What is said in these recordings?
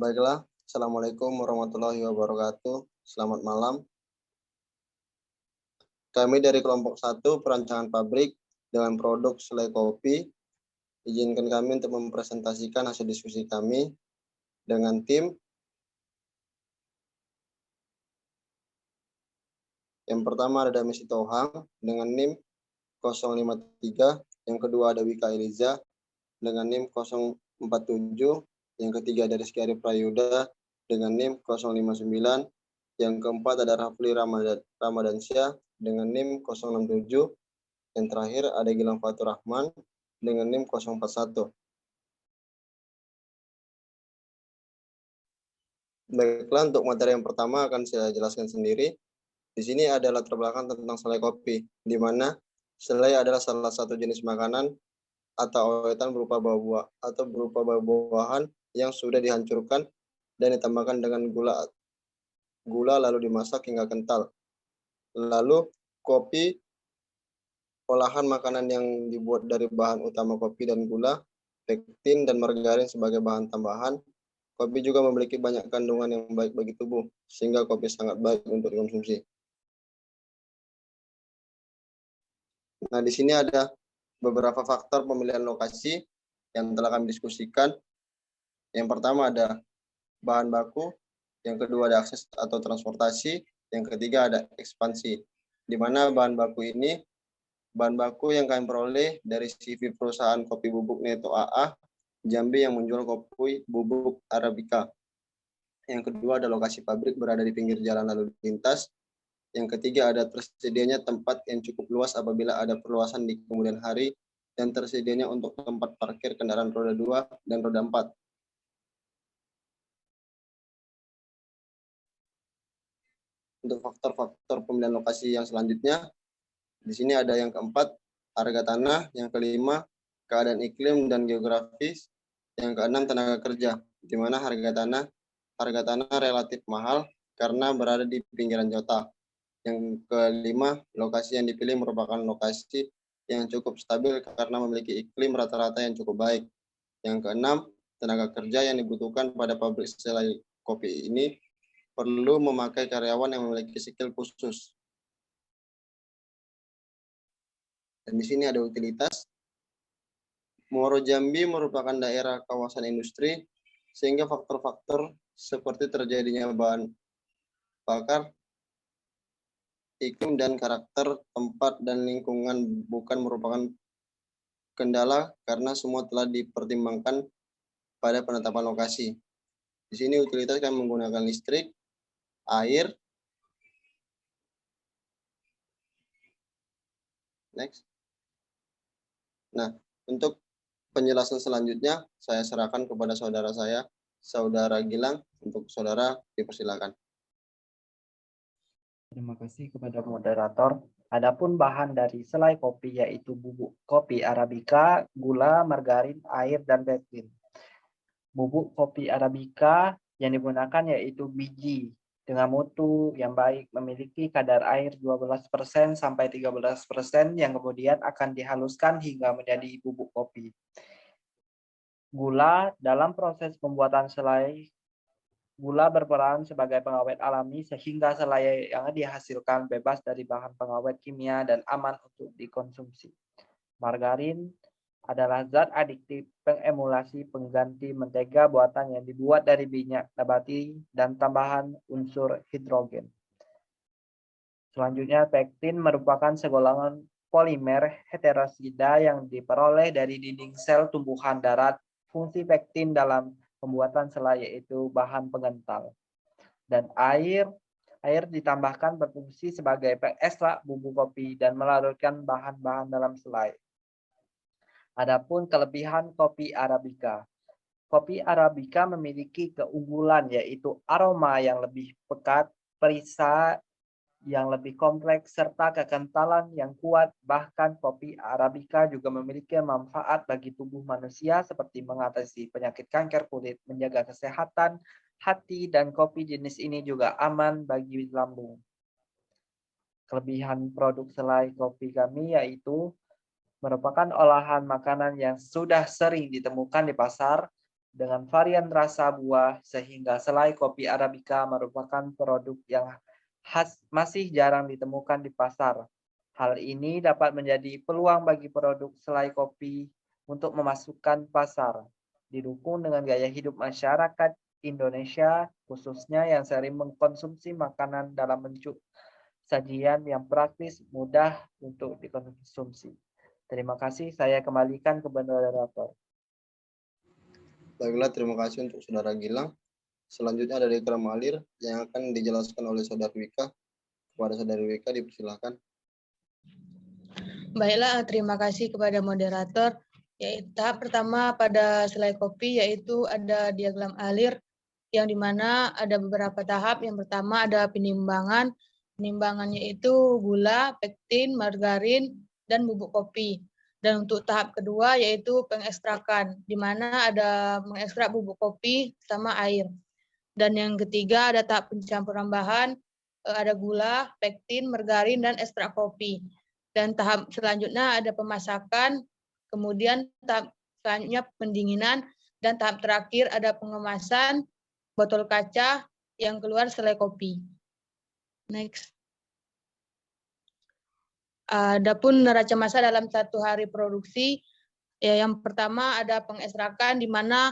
Baiklah, Assalamualaikum warahmatullahi wabarakatuh. Selamat malam. Kami dari kelompok 1 perancangan pabrik dengan produk selai kopi. Izinkan kami untuk mempresentasikan hasil diskusi kami dengan tim. Yang pertama ada Damisi Tohang dengan NIM 053, yang kedua ada Wika Eliza dengan NIM 047, yang ketiga ada Rizky Arif Prayuda dengan NIM 059, yang keempat ada Rafli Ramadansyah dengan NIM 067, yang terakhir ada Gilang Fatur Rahman dengan NIM 041. Baiklah, untuk materi yang pertama akan saya jelaskan sendiri. Di sini ada latar belakang tentang selai kopi, di mana selai adalah salah satu jenis makanan atau awetan berupa buah-buahan yang sudah dihancurkan dan ditambahkan dengan gula lalu dimasak hingga kental. Lalu kopi, olahan makanan yang dibuat dari bahan utama kopi dan gula, pektin dan margarin sebagai bahan tambahan. Kopi juga memiliki banyak kandungan yang baik bagi tubuh, sehingga kopi sangat baik untuk dikonsumsi. Nah, di sini ada beberapa faktor pemilihan lokasi yang telah kami diskusikan. Yang pertama ada bahan baku, yang kedua ada akses atau transportasi, yang ketiga ada ekspansi. Di mana bahan baku yang kami peroleh dari CV perusahaan kopi bubuk Neto AA Jambi yang menjual kopi bubuk Arabica. Yang kedua ada lokasi pabrik berada di pinggir jalan lalu lintas. Yang ketiga ada tersedianya tempat yang cukup luas apabila ada perluasan di kemudian hari dan tersedianya untuk tempat parkir kendaraan roda 2 dan roda 4. Untuk faktor-faktor pemilihan lokasi yang selanjutnya, di sini ada yang keempat, harga tanah, yang kelima, keadaan iklim dan geografis, yang keenam, tenaga kerja, di mana harga tanah relatif mahal karena berada di pinggiran kota. Yang kelima, lokasi yang dipilih merupakan lokasi yang cukup stabil karena memiliki iklim rata-rata yang cukup baik. Yang keenam, tenaga kerja yang dibutuhkan pada pabrik selai kopi ini perlu memakai karyawan yang memiliki skill khusus. Dan di sini ada utilitas. Muaro Jambi merupakan daerah kawasan industri, sehingga faktor-faktor seperti terjadinya bahan bakar, iklim dan karakter tempat dan lingkungan bukan merupakan kendala karena semua telah dipertimbangkan pada penetapan lokasi. Di sini utilitas kami menggunakan listrik, air. Next. Nah, untuk penjelasan selanjutnya saya serahkan kepada saudara saya, Saudara Gilang, untuk saudara dipersilakan. Terima kasih kepada moderator. Adapun bahan dari selai kopi yaitu bubuk kopi Arabica, gula, margarin, air, dan pektin. Bubuk kopi Arabica yang digunakan yaitu biji dengan mutu yang baik, memiliki kadar air 12% sampai 13% yang kemudian akan dihaluskan hingga menjadi bubuk kopi. Gula dalam proses pembuatan selai, gula berperan sebagai pengawet alami sehingga selai yang dihasilkan bebas dari bahan pengawet kimia dan aman untuk dikonsumsi. Margarin adalah zat adiktif pengemulasi pengganti mentega buatan yang dibuat dari minyak nabati dan tambahan unsur hidrogen. Selanjutnya, pektin merupakan segolongan polimer heterosida yang diperoleh dari dinding sel tumbuhan darat. Fungsi pektin dalam pembuatan selai yaitu bahan pengental. Dan air ditambahkan berfungsi sebagai pengekstrak bumbu kopi dan melarutkan bahan-bahan dalam selai. Adapun kelebihan kopi Arabica. Kopi Arabica memiliki keunggulan yaitu aroma yang lebih pekat, perisa yang lebih kompleks, serta kekentalan yang kuat. Bahkan kopi Arabica juga memiliki manfaat bagi tubuh manusia seperti mengatasi penyakit kanker kulit, menjaga kesehatan hati, dan kopi jenis ini juga aman bagi lambung. Kelebihan produk selai kopi kami yaitu merupakan olahan makanan yang sudah sering ditemukan di pasar, dengan varian rasa buah sehingga selai kopi Arabica merupakan produk yang masih jarang ditemukan di pasar. Hal ini dapat menjadi peluang bagi produk selai kopi untuk memasukkan pasar, didukung dengan gaya hidup masyarakat Indonesia, khususnya yang sering mengkonsumsi makanan dalam bentuk sajian yang praktis, mudah untuk dikonsumsi. Terima kasih, saya kembalikan ke moderator. Baiklah, terima kasih untuk Saudara Gilang. Selanjutnya dari Ikram Alir yang akan dijelaskan oleh Saudara Wika. Kepada Saudara Wika, dipersilakan. Baiklah, terima kasih kepada moderator. Yaitu tahap pertama pada selai kopi yaitu ada diagram alir yang dimana ada beberapa tahap. Yang pertama ada penimbangan. Penimbangannya itu gula, pektin, margarin, dan bubuk kopi. Dan untuk tahap kedua yaitu pengekstrakan, di mana ada mengekstrak bubuk kopi sama air. Dan yang ketiga ada tahap pencampuran bahan, ada gula, pektin, margarin, dan ekstrak kopi. Dan tahap selanjutnya ada pemasakan, kemudian tahap selanjutnya pendinginan, dan tahap terakhir ada pengemasan botol kaca yang keluar selai kopi. Next. Adapun neraca massa dalam 1 hari produksi, ya yang pertama ada pengekstrakan di mana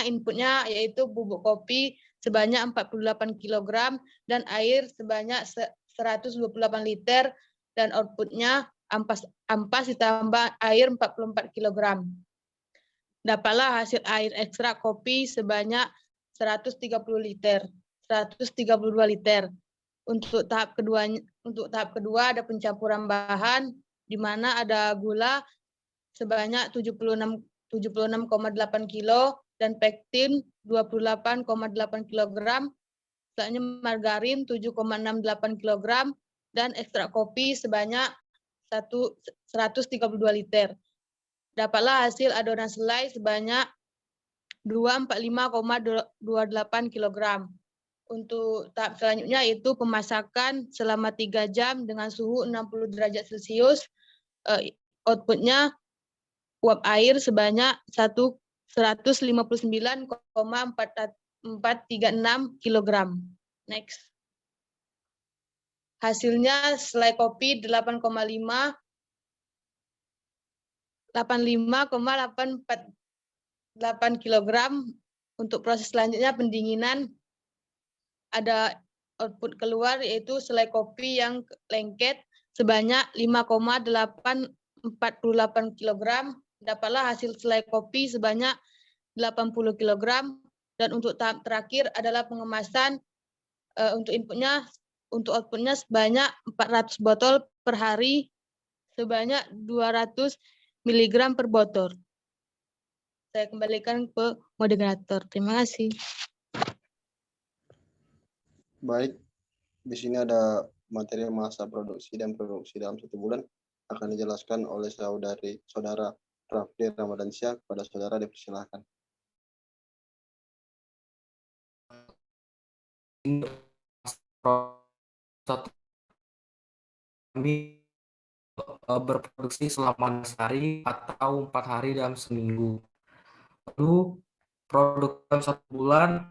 inputnya yaitu bubuk kopi sebanyak 48 kg dan air sebanyak 128 liter dan outputnya ampas ditambah air 44 kg. Dapatlah hasil air ekstrak kopi sebanyak 132 liter. Untuk tahap kedua ada pencampuran bahan di mana ada gula sebanyak 76,8 kilo dan pektin 28,8 kg, selanjutnya margarin 7,68 kg dan ekstrak kopi sebanyak 132 liter. Dapatlah hasil adonan selai sebanyak 245,28 kg. Untuk tahap selanjutnya yaitu pemasakan selama 3 jam dengan suhu 60 derajat Celcius. Outputnya uap air sebanyak 159,436 kg. Next. Hasilnya selai kopi 85,848 kg. Untuk proses selanjutnya pendinginan, ada output keluar yaitu selai kopi yang lengket sebanyak 5,848 kg. Dapatlah hasil selai kopi sebanyak 80 kg. Dan untuk tahap terakhir adalah pengemasan. Untuk outputnya sebanyak 400 botol per hari sebanyak 200 mg per botol. Saya kembalikan ke moderator. Terima kasih. Baik, di sini ada materi masa produksi dan produksi dalam 1 bulan akan dijelaskan oleh Saudara Rafli Ramadhansyah. Kepada Saudara dipersilakan. Kami berproduksi selama 12 hari atau 4 hari dalam seminggu. Lalu produk dalam 1 bulan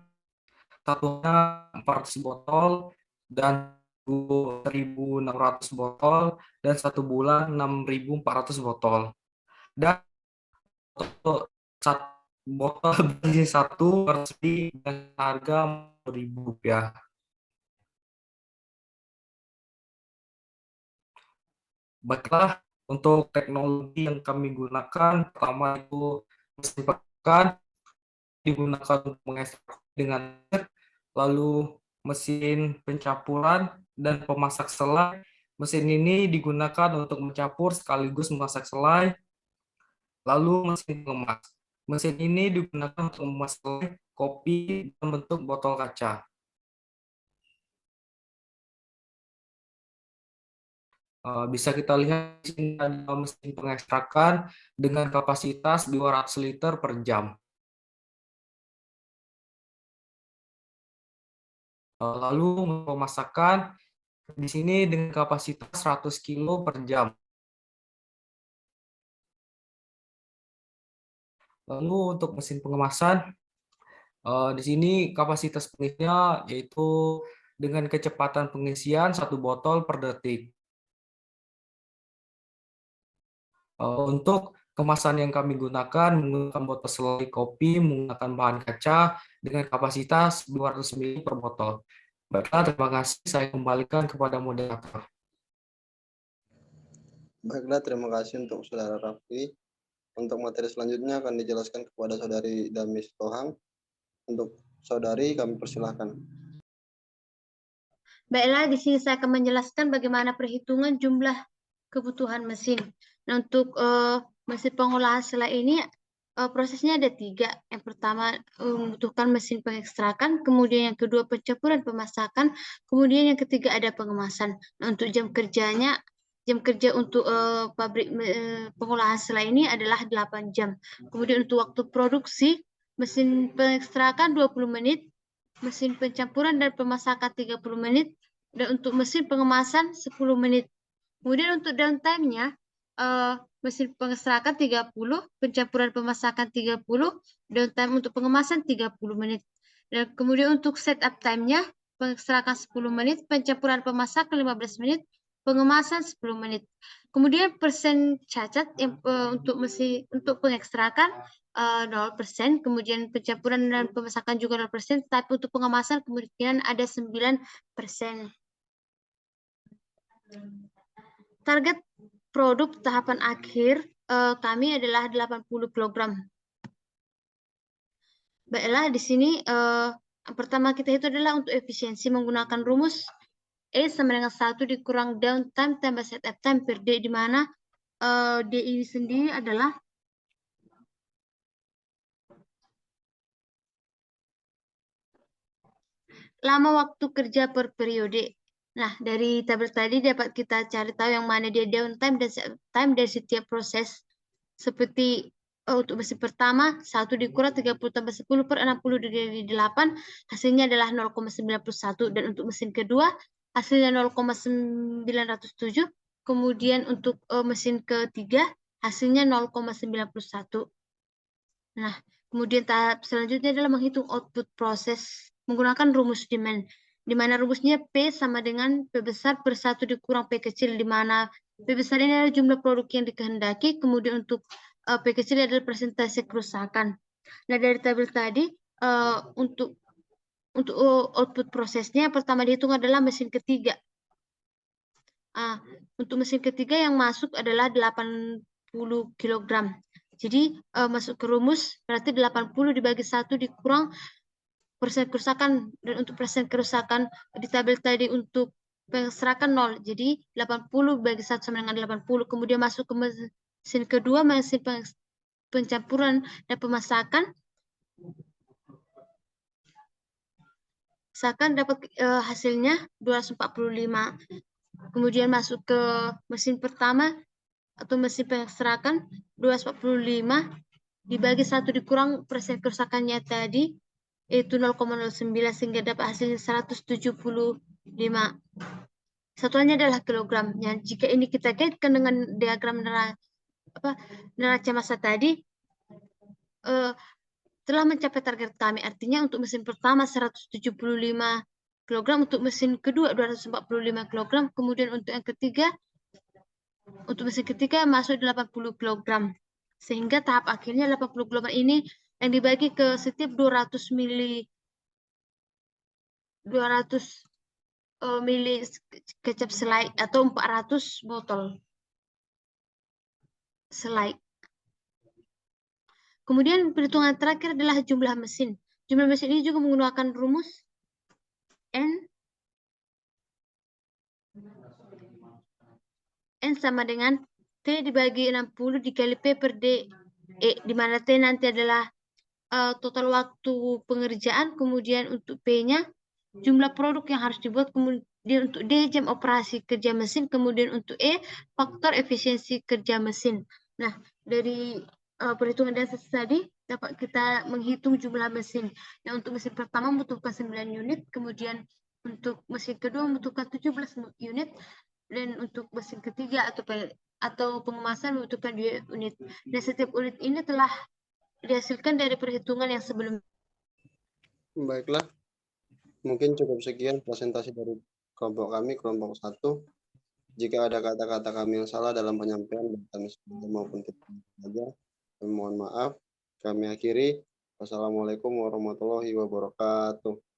satunya 400 botol dan 1.600 botol dan 1 bulan 6.400 botol. Dan untuk 1 botol berisi 1 bersih dengan harga Rp1.000. Baiklah, untuk teknologi yang kami gunakan, pertama itu mesin pekan digunakan untuk mengekstrak dengan air, lalu mesin pencampuran dan pemasak selai. Mesin ini digunakan untuk mencampur sekaligus memasak selai. Lalu mesin pengemas. Mesin ini digunakan untuk memasak selai kopi dalam bentuk botol kaca. Bisa kita lihat di sini ada mesin pengekstrakan dengan kapasitas 200 liter per jam. Lalu pemasakan di sini dengan kapasitas 100 kilo per jam. Lalu untuk mesin pengemasan, di sini kapasitas pengisinya yaitu dengan kecepatan pengisian 1 botol per detik. Untuk kemasan yang kami gunakan menggunakan botol selai kopi menggunakan bahan kaca dengan kapasitas 200 ml per botol. Baiklah, terima kasih. Saya kembalikan kepada moderator. Baiklah, terima kasih untuk Saudara Raffi. Untuk materi selanjutnya akan dijelaskan kepada Saudari Damis Tohang. Untuk Saudari, kami persilahkan. Baiklah, di sini saya akan menjelaskan bagaimana perhitungan jumlah kebutuhan mesin. Nah, untuk mesin pengolahan selai ini prosesnya ada 3. Yang pertama membutuhkan mesin pengekstrakan, kemudian yang kedua pencampuran pemasakan, kemudian yang ketiga ada pengemasan. Nah, untuk jam kerja untuk pabrik pengolahan selai ini adalah 8 jam. Kemudian untuk waktu produksi, mesin pengekstrakan 20 menit, mesin pencampuran dan pemasakan 30 menit, dan untuk mesin pengemasan 10 menit. Kemudian untuk downtime-nya, mesin pengekstrakan 30, pencampuran pemasakan 30, downtime untuk pengemasan 30 menit. Dan kemudian untuk setup time-nya, pengekstrakan 10 menit, pencampuran pemasakan 15 menit, pengemasan 10 menit. Kemudian persen cacat yang untuk pengekstrakan 0%, kemudian pencampuran dan pemasakan juga 0%, tapi untuk pengemasan kemungkinan ada 9%. Target produk tahapan akhir kami adalah 80 kg. Baiklah, di sini yang pertama kita itu adalah untuk efisiensi menggunakan rumus E sama dengan 1 dikurang downtime tambah setup time per D, di mana D ini sendiri adalah lama waktu kerja per periode. Nah, dari tabel tadi dapat kita cari tahu yang mana dia downtime dan setup time dari setiap proses. Seperti untuk mesin pertama, 1 dikurang 30 tambah 10 per 60 dikali 8, hasilnya adalah 0,91. Dan untuk mesin kedua, hasilnya 0,907. Kemudian untuk mesin ketiga, hasilnya 0,91. Nah, kemudian tahap selanjutnya adalah menghitung output proses menggunakan rumus demand, di mana rumusnya P sama dengan P besar per 1 dikurang P kecil, di mana P besar ini adalah jumlah produk yang dikehendaki, kemudian untuk P kecil adalah persentase kerusakan. Nah, dari tabel tadi untuk output prosesnya pertama dihitung adalah mesin ketiga. Untuk mesin ketiga yang masuk adalah 80 kg. Jadi masuk ke rumus berarti 80 dibagi 1 dikurang persen kerusakan, dan untuk persen kerusakan di tabel tadi untuk pengekstrakan 0. Jadi 80 bagi 1 sama dengan 80. Kemudian masuk ke mesin kedua, mesin pencampuran dan pemasakan. Misalkan dapat hasilnya 245. Kemudian masuk ke mesin pertama atau mesin pengekstrakan 245 dibagi 1 dikurang persen kerusakannya tadi, yaitu 0,09, sehingga dapat hasilnya 175. Satuannya adalah kilogram. Jika ini kita kaitkan dengan diagram neraca massa tadi, telah mencapai target kami. Artinya untuk mesin pertama 175 kg, untuk mesin kedua 245 kg, kemudian untuk yang ketiga, untuk mesin ketiga masuk 80 kg. Sehingga tahap akhirnya 80 kg ini yang dibagi ke setiap 200 mili kecap selai atau 400 botol selai. Kemudian perhitungan terakhir adalah jumlah mesin. Jumlah mesin ini juga menggunakan rumus N sama dengan T dibagi 60 dikali P per D, di mana T nanti adalah total waktu pengerjaan, kemudian untuk P-nya jumlah produk yang harus dibuat, kemudian untuk D jam operasi kerja mesin, kemudian untuk E faktor efisiensi kerja mesin. Nah, dari perhitungan dasar tadi dapat kita menghitung jumlah mesin. Nah, untuk mesin pertama membutuhkan 9 unit, kemudian untuk mesin kedua membutuhkan 17 unit, dan untuk mesin ketiga atau pengemasan membutuhkan 2 unit. Dan setiap unit ini telah dihasilkan dari perhitungan yang sebelumnya. Baiklah, mungkin cukup sekian presentasi dari kelompok kami, kelompok 1. Jika ada kata-kata kami yang salah dalam penyampaian kami maupun kita saja, kami mohon maaf. Kami akhiri. Wassalamualaikum warahmatullahi wabarakatuh.